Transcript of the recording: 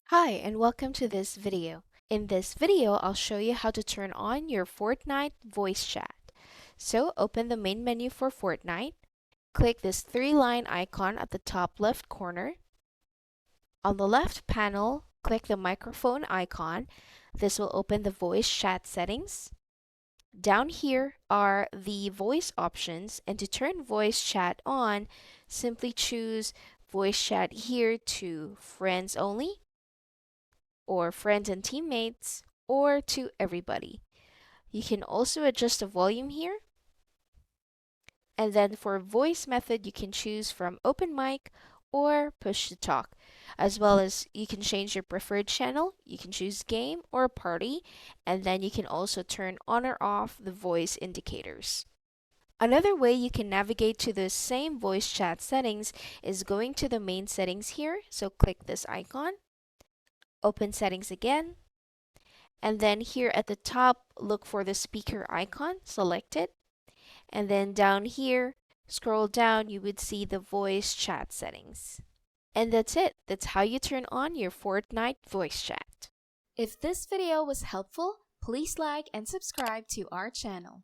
Hi, and welcome to this video. In this video, I'll show you how to turn on your Fortnite voice chat. So open the main menu for Fortnite, click this three-line icon at the top left corner. On the left panel, click the microphone icon. This will open the voice chat settings. Down here are the voice options, and to turn voice chat on, simply choose voice chat here to friends only, or friends and teammates, or to everybody. You can also adjust the volume here. And then for voice method, you can choose from open mic or push to talk, as well as you can change your preferred channel. You can choose game or party, and then you can also turn on or off the voice indicators. Another way you can navigate to the same voice chat settings is going to the main settings here. So click this icon, open settings again, and then here at the top, look for the speaker icon, select it. And then down here, scroll down, you would see the voice chat settings. And that's it. That's how you turn on your Fortnite voice chat. If this video was helpful, please like and subscribe to our channel.